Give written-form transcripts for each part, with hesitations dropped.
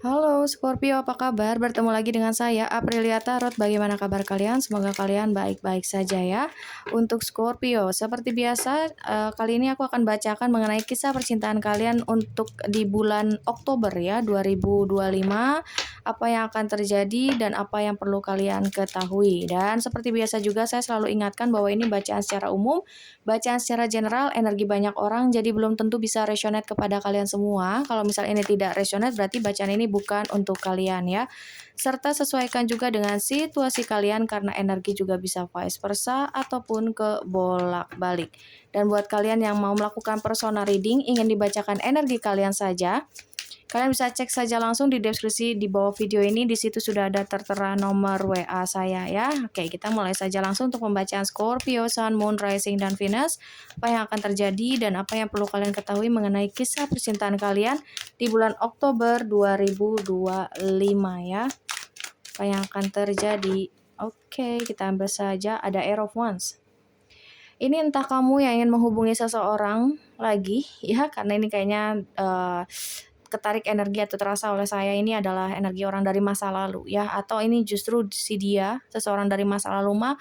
Halo Scorpio, apa kabar? Bertemu lagi dengan saya, Aprilia Tarot. Bagaimana kabar kalian? Semoga kalian baik-baik saja ya. Untuk Scorpio, seperti biasa, kali ini aku akan bacakan mengenai kisah percintaan kalian untuk di bulan Oktober ya, 2025. Apa yang akan terjadi dan apa yang perlu kalian ketahui. Dan seperti biasa juga saya selalu ingatkan bahwa ini bacaan secara umum, bacaan secara general, energi banyak orang, jadi belum tentu bisa resonate kepada kalian semua. Kalau misal ini tidak resonate, berarti bacaan ini bukan untuk kalian ya. Serta sesuaikan juga dengan situasi kalian karena energi juga bisa vice versa ataupun ke bolak-balik. Dan buat kalian yang mau melakukan personal reading, ingin dibacakan energi kalian saja, kalian bisa cek saja langsung di deskripsi di bawah video ini. Di situ sudah ada tertera nomor WA saya ya. Oke, kita mulai saja langsung untuk pembacaan Scorpio, Sun, Moon, Rising, dan Venus. Apa yang akan terjadi dan apa yang perlu kalian ketahui mengenai kisah percintaan kalian di bulan Oktober 2025 ya. Apa yang akan terjadi? Oke, kita ambil saja ada Air of Wands. Ini entah kamu yang ingin menghubungi seseorang lagi ya, karena ini kayaknya ketarik energi atau terasa oleh saya ini adalah energi orang dari masa lalu ya, atau ini justru si dia seseorang dari masa lalu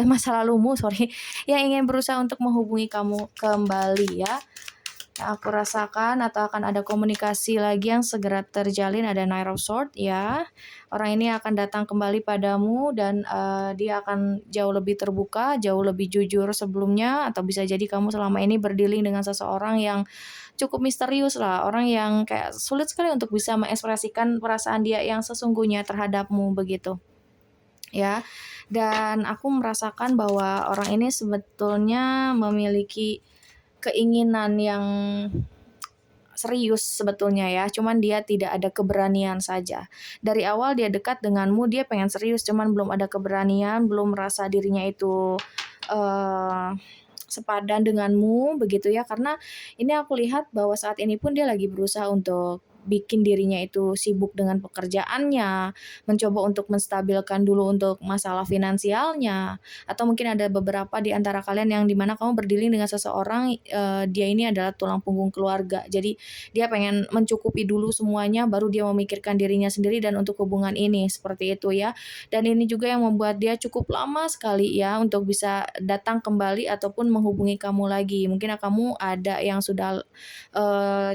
masa lalumu sorry, yang ingin berusaha untuk menghubungi kamu kembali ya. Aku rasakan atau akan ada komunikasi lagi yang segera terjalin, ada Knight of Swords ya. Orang ini akan datang kembali padamu dan dia akan jauh lebih terbuka, jauh lebih jujur sebelumnya, atau bisa jadi kamu selama ini berdealing dengan seseorang yang cukup misterius lah, orang yang kayak sulit sekali untuk bisa mengekspresikan perasaan dia yang sesungguhnya terhadapmu begitu ya. Dan aku merasakan bahwa orang ini sebetulnya memiliki keinginan yang serius sebetulnya ya, cuman dia tidak ada keberanian saja. Dari awal dia dekat denganmu, dia pengen serius, cuman belum ada keberanian, belum merasa dirinya itu uh, sepadan denganmu begitu ya. Karena ini aku lihat bahwa saat ini pun dia lagi berusaha untuk bikin dirinya itu sibuk dengan pekerjaannya, mencoba untuk menstabilkan dulu untuk masalah finansialnya, atau mungkin ada beberapa di antara kalian yang dimana kamu berdealing dengan seseorang, dia ini adalah tulang punggung keluarga. Jadi dia pengen mencukupi dulu semuanya baru dia memikirkan dirinya sendiri dan untuk hubungan ini, seperti itu ya. Dan ini juga yang membuat dia cukup lama sekali ya untuk bisa datang kembali ataupun menghubungi kamu lagi. Mungkin kamu ada yang sudah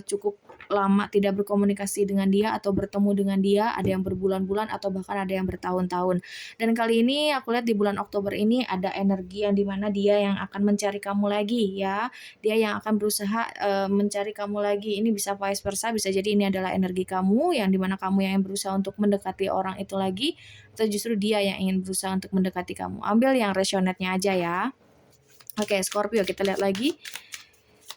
cukup lama tidak berkomunikasi dengan dia atau bertemu dengan dia, ada yang berbulan-bulan atau bahkan ada yang bertahun-tahun. Dan kali ini aku lihat di bulan Oktober ini ada energi yang dimana dia yang akan mencari kamu lagi ya. Dia yang akan berusaha mencari kamu lagi. Ini bisa vice versa, bisa jadi ini adalah energi kamu yang dimana kamu yang berusaha untuk mendekati orang itu lagi, atau justru dia yang ingin berusaha untuk mendekati kamu. Ambil yang resonate-nya aja ya. Oke, Scorpio, kita lihat lagi.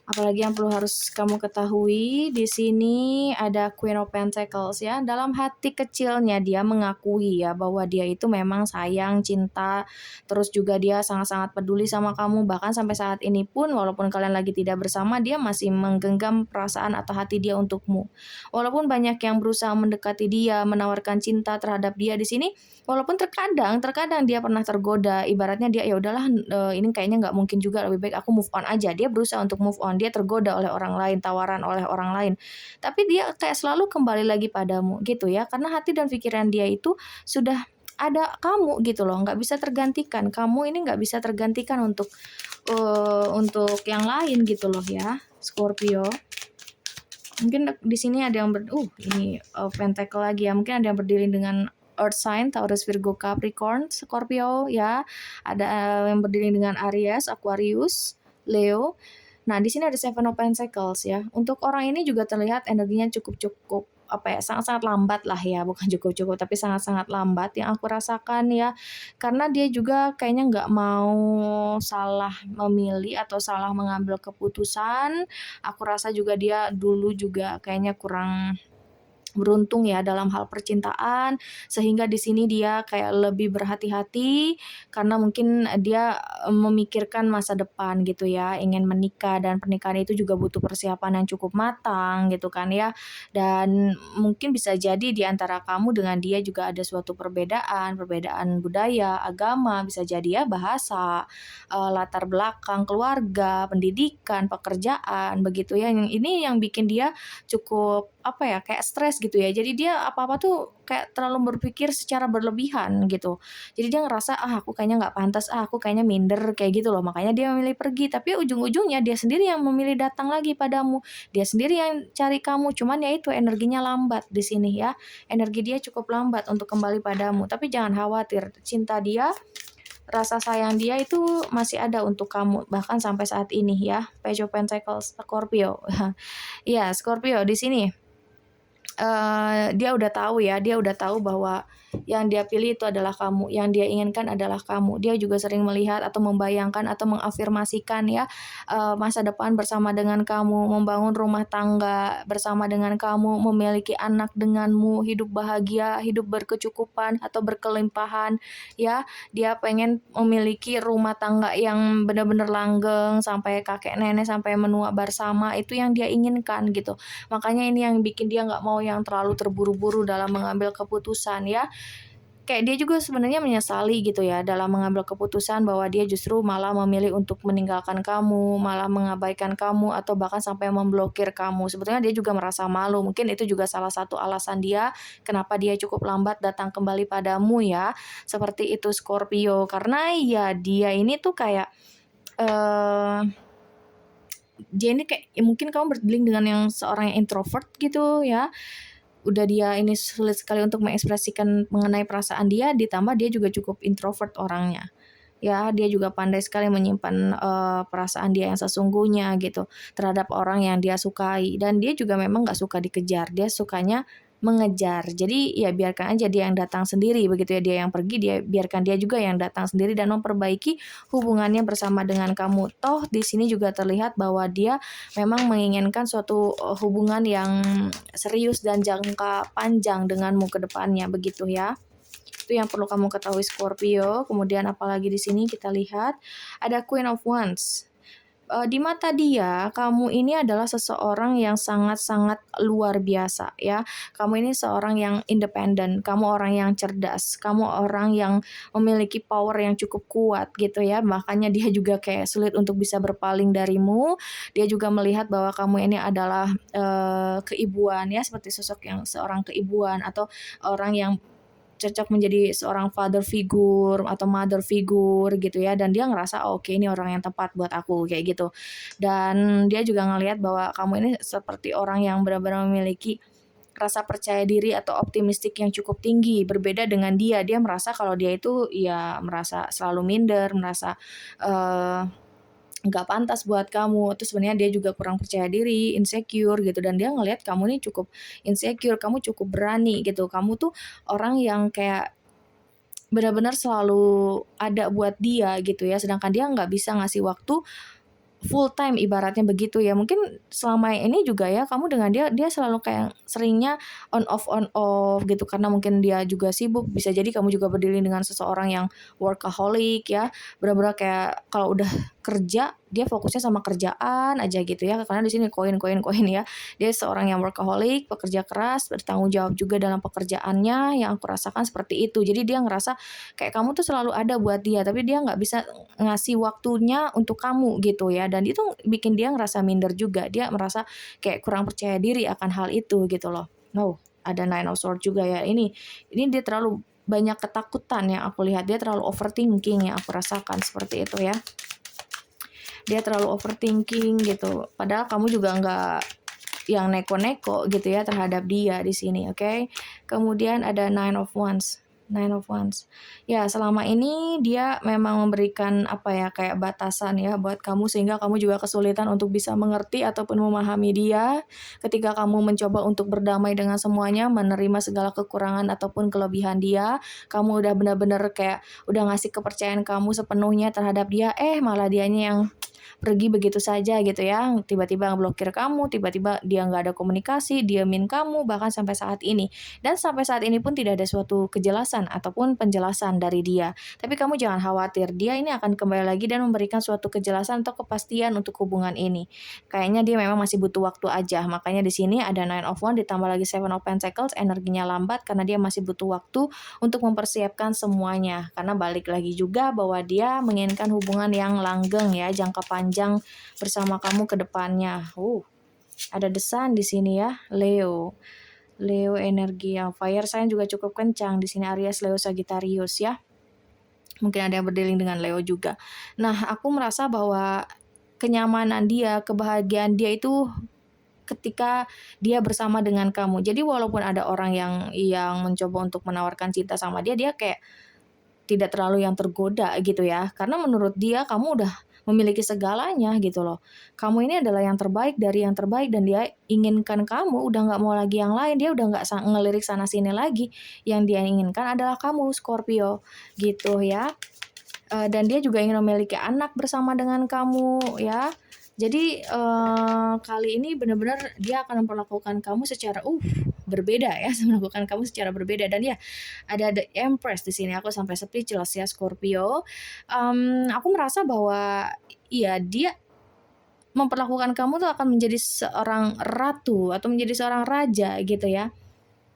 Apalagi yang perlu harus kamu ketahui, di sini ada Queen of Pentacles ya. Dalam hati kecilnya dia mengakui ya bahwa dia itu memang sayang, cinta, terus juga dia sangat-sangat peduli sama kamu. Bahkan sampai saat ini pun walaupun kalian lagi tidak bersama, dia masih menggenggam perasaan atau hati dia untukmu. Walaupun banyak yang berusaha mendekati dia, menawarkan cinta terhadap dia di sini, walaupun terkadang dia pernah tergoda, ibaratnya dia ya udahlah, ini kayaknya nggak mungkin juga, lebih baik aku move on aja. Dia berusaha untuk move on, dia tergoda oleh orang lain, tawaran oleh orang lain. Tapi dia kayak selalu kembali lagi padamu gitu ya, karena hati dan pikiran dia itu sudah ada kamu gitu loh, nggak bisa tergantikan. Kamu ini nggak bisa tergantikan untuk yang lain gitu loh ya, Scorpio. Mungkin di sini ada yang ini pentacle lagi ya, mungkin ada yang berdiri dengan Earth sign, Taurus, Virgo, Capricorn, Scorpio ya. Ada yang berdiri dengan Aries, Aquarius, Leo. Nah, di sini ada Seven of Pentacles ya. Untuk orang ini juga terlihat energinya cukup-cukup apa ya, sangat-sangat lambat lah ya, bukan cukup-cukup tapi sangat-sangat lambat yang aku rasakan ya. Karena dia juga kayaknya nggak mau salah memilih atau salah mengambil keputusan. Aku rasa juga dia dulu juga kayaknya kurang beruntung ya dalam hal percintaan, sehingga di sini dia kayak lebih berhati-hati karena mungkin dia memikirkan masa depan gitu ya, ingin menikah dan pernikahan itu juga butuh persiapan yang cukup matang gitu kan ya. Dan mungkin bisa jadi di antara kamu dengan dia juga ada suatu perbedaan budaya, agama, bisa jadi ya bahasa, latar belakang keluarga, pendidikan, pekerjaan begitu ya. Yang ini yang bikin dia cukup apa ya, kayak stres gitu ya. Jadi dia apa-apa tuh kayak terlalu berpikir secara berlebihan gitu. Jadi dia ngerasa, "Ah, aku kayaknya nggak pantas, ah, aku kayaknya minder," kayak gitu loh. Makanya dia memilih pergi, tapi ujung-ujungnya dia sendiri yang memilih datang lagi padamu. Dia sendiri yang cari kamu, cuman ya itu energinya lambat di sini ya. Energi dia cukup lambat untuk kembali padamu. Tapi jangan khawatir, cinta dia, rasa sayang dia itu masih ada untuk kamu bahkan sampai saat ini ya. Page of Pentacles, Scorpio. Iya, Scorpio di sini dia udah tahu ya, dia udah tahu bahwa yang dia pilih itu adalah kamu, yang dia inginkan adalah kamu. Dia juga sering melihat atau membayangkan atau mengafirmasikan ya, masa depan bersama dengan kamu, membangun rumah tangga bersama dengan kamu, memiliki anak denganmu, hidup bahagia, hidup berkecukupan atau berkelimpahan ya. Dia pengen memiliki rumah tangga yang benar-benar langgeng sampai kakek nenek, sampai menua bersama, itu yang dia inginkan gitu. Makanya ini yang bikin dia nggak mau yang terlalu terburu-buru dalam mengambil keputusan ya. Kayak dia juga sebenarnya menyesali gitu ya dalam mengambil keputusan bahwa dia justru malah memilih untuk meninggalkan kamu, malah mengabaikan kamu atau bahkan sampai memblokir kamu. Sebetulnya dia juga merasa malu. Mungkin itu juga salah satu alasan dia kenapa dia cukup lambat datang kembali padamu ya. Seperti itu Scorpio. Karena ya dia ini tuh kayak eh dia ini kayak ya mungkin kamu berdealing dengan yang seorang yang introvert gitu ya. Udah dia ini sulit sekali untuk mengekspresikan mengenai perasaan dia, ditambah dia juga cukup introvert orangnya. Ya, dia juga pandai sekali menyimpan, perasaan dia yang sesungguhnya gitu, terhadap orang yang dia sukai, dan dia juga memang nggak suka dikejar, dia sukanya mengejar. Jadi ya biarkan aja dia yang datang sendiri begitu ya, dia yang pergi, dia biarkan dia juga yang datang sendiri dan memperbaiki hubungannya bersama dengan kamu. Toh di sini juga terlihat bahwa dia memang menginginkan suatu, hubungan yang serius dan jangka panjang denganmu ke depannya, begitu ya. Itu yang perlu kamu ketahui Scorpio. Kemudian apalagi di sini kita lihat ada Queen of Wands. Di mata dia, kamu ini adalah seseorang yang sangat-sangat luar biasa ya. Kamu ini seorang yang independen, kamu orang yang cerdas, kamu orang yang memiliki power yang cukup kuat gitu ya. Makanya dia juga kayak sulit untuk bisa berpaling darimu. Dia juga melihat bahwa kamu ini adalah keibuan ya, seperti sosok yang seorang keibuan atau orang yang cocok menjadi seorang father figure atau mother figure gitu ya, dan dia ngerasa, "Oh, oke ini orang yang tepat buat aku," kayak gitu. Dan dia juga ngelihat bahwa kamu ini seperti orang yang benar-benar memiliki rasa percaya diri atau optimistik yang cukup tinggi, berbeda dengan dia. Dia merasa kalau dia itu ya merasa selalu minder, merasa, eee nggak pantas buat kamu, terus sebenarnya dia juga kurang percaya diri, insecure gitu, dan dia ngelihat kamu nih cukup insecure, kamu cukup berani gitu, kamu tuh orang yang kayak benar-benar selalu ada buat dia gitu ya, sedangkan dia nggak bisa ngasih waktu full time ibaratnya begitu ya. Mungkin selama ini juga ya kamu dengan dia selalu kayak seringnya on off gitu karena mungkin dia juga sibuk. Bisa jadi kamu juga berdiri dengan seseorang yang workaholic ya. Benar-benar kayak kalau udah kerja dia fokusnya sama kerjaan aja gitu ya. Karena di sini koin koin koin ya. Dia seorang yang workaholic, pekerja keras, bertanggung jawab juga dalam pekerjaannya. Yang aku rasakan seperti itu. Jadi dia ngerasa kayak kamu tuh selalu ada buat dia, tapi dia nggak bisa ngasih waktunya untuk kamu gitu ya, dan itu bikin dia ngerasa minder juga, dia merasa kayak kurang percaya diri akan hal itu gitu loh. Oh, ada Nine of Swords juga ya, ini dia terlalu banyak ketakutan yang aku lihat, dia terlalu overthinking yang aku rasakan seperti itu ya. Dia terlalu overthinking gitu, padahal kamu juga nggak yang neko-neko gitu ya terhadap dia di sini, oke? Kemudian ada Nine of Wands. Nine of Wands. Ya, selama ini dia memang memberikan apa ya, kayak batasan ya buat kamu sehingga kamu juga kesulitan untuk bisa mengerti ataupun memahami dia. Ketika kamu mencoba untuk berdamai dengan semuanya, menerima segala kekurangan ataupun kelebihan dia, kamu udah benar-benar kayak udah ngasih kepercayaan kamu sepenuhnya terhadap dia, malah dianya yang pergi begitu saja gitu ya, tiba-tiba ngeblokir kamu, tiba-tiba dia nggak ada komunikasi, diamin kamu, bahkan sampai saat ini. Dan sampai saat ini pun tidak ada suatu kejelasan ataupun penjelasan dari dia. Tapi kamu jangan khawatir, dia ini akan kembali lagi dan memberikan suatu kejelasan atau kepastian untuk hubungan ini. Kayaknya dia memang masih butuh waktu aja, makanya di sini ada Nine of Wands ditambah lagi Seven of Pentacles, energinya lambat karena dia masih butuh waktu untuk mempersiapkan semuanya. Karena balik lagi juga bahwa dia menginginkan hubungan yang langgeng ya, jangka panjang bersama kamu ke depannya. Ada The Sun di sini ya, Leo. Leo energi yang fire sign juga cukup kencang di sini, Aries, Leo, Sagittarius ya. Mungkin ada yang berdealing dengan Leo juga. Nah, aku merasa bahwa kenyamanan dia, kebahagiaan dia itu ketika dia bersama dengan kamu. Jadi walaupun ada orang yang mencoba untuk menawarkan cinta sama dia, dia kayak tidak terlalu yang tergoda gitu ya. Karena menurut dia kamu udah memiliki segalanya gitu loh. Kamu ini adalah yang terbaik dari yang terbaik dan dia inginkan kamu, udah nggak mau lagi yang lain, dia udah nggak ngelirik sana sini lagi. Yang dia inginkan adalah kamu, Scorpio, gitu ya. Dan dia juga ingin memiliki anak bersama dengan kamu ya. Jadi kali ini benar-benar dia akan memperlakukan kamu secara berbeda ya, melakukan kamu secara berbeda. Dan ya ada The Empress di sini, aku sampai speechless ya, Scorpio. Aku merasa bahwa iya, dia memperlakukan kamu tuh akan menjadi seorang ratu atau menjadi seorang raja gitu ya.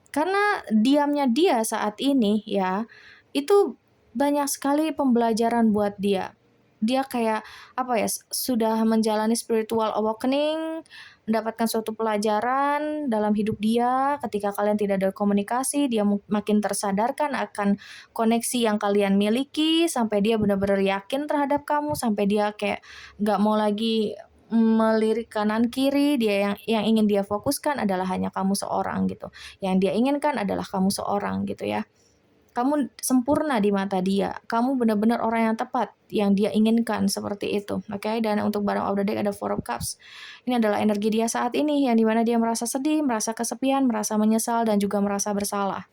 Karena diamnya dia saat ini ya, itu banyak sekali pembelajaran buat dia. Dia kayak apa ya, sudah menjalani spiritual awakening, mendapatkan suatu pelajaran dalam hidup dia. Ketika kalian tidak ada komunikasi, dia makin tersadarkan akan koneksi yang kalian miliki, sampai dia benar-benar yakin terhadap kamu, sampai dia kayak nggak mau lagi melirik kanan kiri. Dia yang ingin dia fokuskan adalah hanya kamu seorang gitu. Yang dia inginkan adalah kamu seorang gitu ya. Kamu sempurna di mata dia. Kamu benar-benar orang yang tepat yang dia inginkan, seperti itu. Oke, dan untuk barang of the deck ada Four of Cups. Ini adalah energi dia saat ini, yang dimana dia merasa sedih, merasa kesepian, merasa menyesal, dan juga merasa bersalah.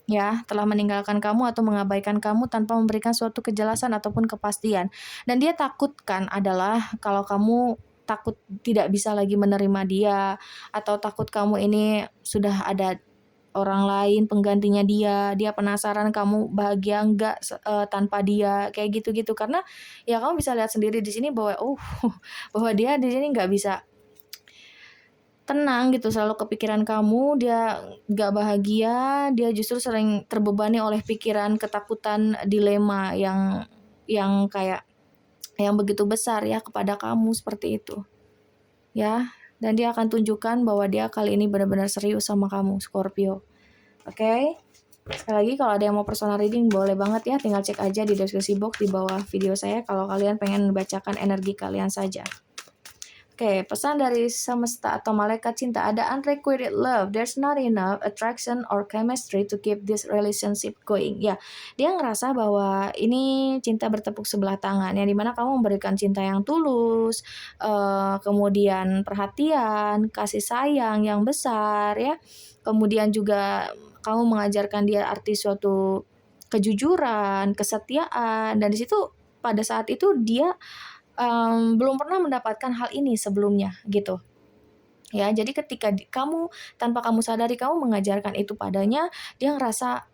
Ya, telah meninggalkan kamu atau mengabaikan kamu tanpa memberikan suatu kejelasan ataupun kepastian. Dan dia takutkan adalah kalau kamu takut tidak bisa lagi menerima dia, atau takut kamu ini sudah ada orang lain penggantinya dia penasaran kamu bahagia enggak tanpa dia, kayak gitu-gitu. Karena ya kamu bisa lihat sendiri di sini bahwa bahwa dia di sini nggak bisa tenang gitu, selalu kepikiran kamu, dia nggak bahagia, dia justru sering terbebani oleh pikiran, ketakutan, dilema yang kayak yang begitu besar ya kepada kamu, seperti itu ya. Dan dia akan tunjukkan bahwa dia kali ini benar-benar serius sama kamu, Scorpio. Oke. Sekali lagi kalau ada yang mau personal reading boleh banget ya, tinggal cek aja di deskripsi box di bawah video saya kalau kalian pengen membacakan energi kalian saja. Oke, pesan dari semesta atau malaikat cinta, ada unrequited love. There's not enough attraction or chemistry to keep this relationship going. Ya, dia ngerasa bahwa ini cinta bertepuk sebelah tangan, yang dimana kamu memberikan cinta yang tulus, kemudian perhatian, kasih sayang yang besar ya. Kemudian juga kamu mengajarkan dia arti suatu kejujuran, kesetiaan, dan di situ pada saat itu dia belum pernah mendapatkan hal ini sebelumnya gitu. Ya, jadi ketika kamu tanpa kamu sadari kamu mengajarkan itu padanya, dia ngerasa,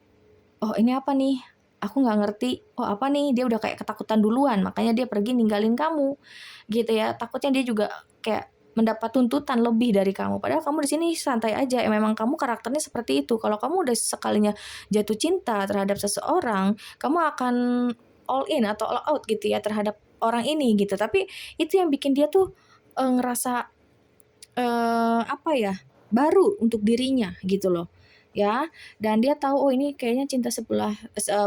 "Oh, ini apa nih? Aku nggak ngerti. Oh, apa nih?" Dia udah kayak ketakutan duluan, makanya dia pergi ninggalin kamu, gitu ya. Takutnya dia juga kayak mendapat tuntutan lebih dari kamu. Padahal kamu di sini santai aja. Memang kamu karakternya seperti itu. Kalau kamu udah sekalinya jatuh cinta terhadap seseorang, kamu akan all in atau all out gitu ya terhadap orang ini gitu. Tapi itu yang bikin dia tuh ngerasa apa ya, baru untuk dirinya gitu loh, ya. Dan dia tahu, oh ini kayaknya cinta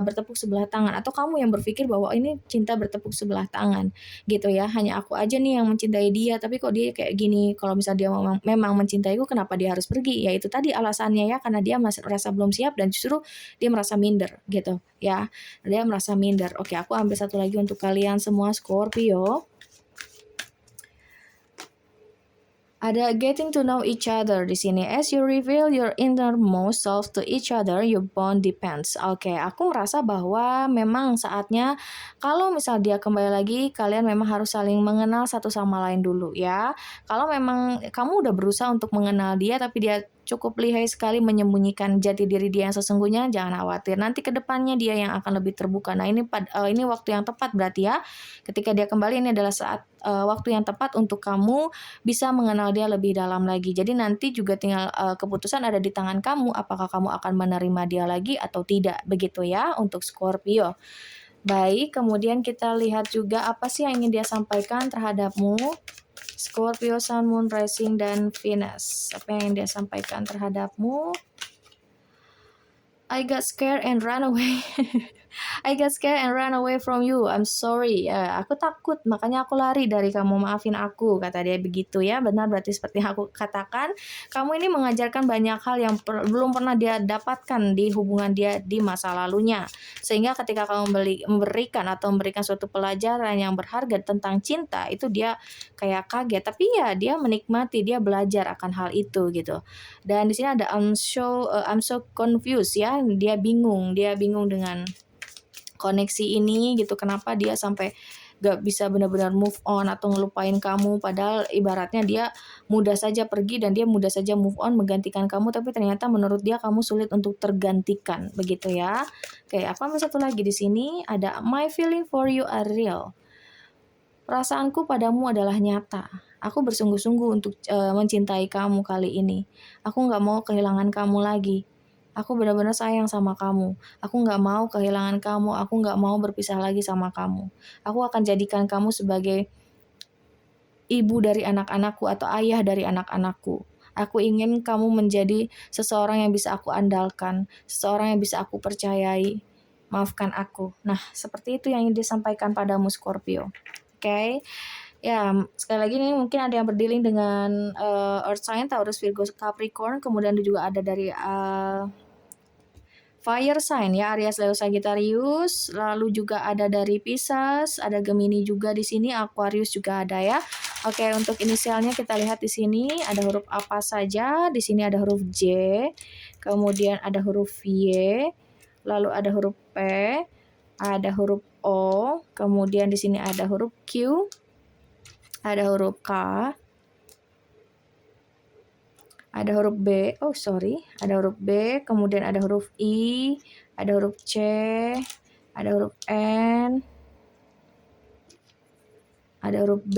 bertepuk sebelah tangan, atau kamu yang berpikir bahwa ini cinta bertepuk sebelah tangan gitu ya. Hanya aku aja nih yang mencintai dia, tapi kok dia kayak gini. Kalau misal dia memang mencintaiku, kenapa dia harus pergi? Ya itu tadi alasannya ya, karena dia masih merasa belum siap dan justru dia merasa minder gitu ya. Dia merasa minder. Oke, aku ambil satu lagi untuk kalian semua Scorpio. Ada getting to know each other di sini. As you reveal your innermost self to each other, your bond depends. Oke, aku merasa bahwa memang saatnya kalau misal dia kembali lagi, kalian memang harus saling mengenal satu sama lain dulu ya. Kalau memang kamu udah berusaha untuk mengenal dia, tapi dia cukup lihai sekali menyembunyikan jati diri dia yang sesungguhnya, jangan khawatir. Nanti ke depannya dia yang akan lebih terbuka. Nah, ini waktu yang tepat berarti ya. Ketika dia kembali, ini adalah saat waktu yang tepat untuk kamu bisa mengenal dia lebih dalam lagi. Jadi nanti juga tinggal keputusan ada di tangan kamu, apakah kamu akan menerima dia lagi atau tidak. Begitu ya untuk Scorpio. Baik, kemudian kita lihat juga apa sih yang ingin dia sampaikan terhadapmu. Scorpio, Sun, Moon, Rising, dan Venus. Apa yang dia sampaikan terhadapmu? I got scared and ran away. I got scared and ran away from you. I'm sorry. Aku takut, makanya aku lari dari kamu. Maafin aku, kata dia begitu ya. Benar, berarti seperti yang aku katakan. Kamu ini mengajarkan banyak hal yang belum pernah dia dapatkan di hubungan dia di masa lalunya. Sehingga ketika kamu memberikan suatu pelajaran yang berharga tentang cinta, itu dia kayak kaget. Tapi ya dia menikmati, dia belajar akan hal itu gitu. Dan di sini ada I'm so confused ya. Dia bingung dengan koneksi ini gitu. Kenapa dia sampai gak bisa benar-benar move on atau ngelupain kamu, padahal ibaratnya dia mudah saja pergi dan dia mudah saja move on menggantikan kamu, tapi ternyata menurut dia kamu sulit untuk tergantikan, begitu ya. Oke, aku ambil satu lagi di sini ada my feeling for you are real. Perasaanku padamu adalah nyata. Aku bersungguh-sungguh untuk mencintai kamu kali ini. Aku nggak mau kehilangan kamu lagi. Aku benar-benar sayang sama kamu. Aku nggak mau kehilangan kamu. Aku nggak mau berpisah lagi sama kamu. Aku akan jadikan kamu sebagai ibu dari anak-anakku atau ayah dari anak-anakku. Aku ingin kamu menjadi seseorang yang bisa aku andalkan, seseorang yang bisa aku percayai. Maafkan aku. Nah, seperti itu yang disampaikan padamu Scorpio. Oke. Ya, sekali lagi nih mungkin ada yang berdealing dengan Earth sign, Taurus, Virgo, Capricorn, kemudian juga ada dari fire sign ya, Aries, Leo, Sagittarius, lalu juga ada dari Pisces, ada Gemini juga di sini, Aquarius juga ada ya. Oke, untuk inisialnya kita lihat di sini ada huruf apa saja. Di sini ada huruf J, kemudian ada huruf Y, lalu ada huruf P, ada huruf O, kemudian di sini ada huruf Q, ada huruf K, ada huruf B, ada huruf B, kemudian ada huruf I, ada huruf C, ada huruf N, ada huruf B,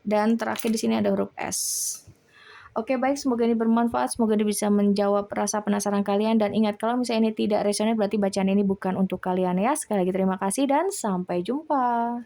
dan terakhir di sini ada huruf S. Oke, baik, semoga ini bermanfaat, semoga ini bisa menjawab rasa penasaran kalian, dan ingat kalau misalnya ini tidak resonate berarti bacaan ini bukan untuk kalian ya. Sekali lagi terima kasih dan sampai jumpa.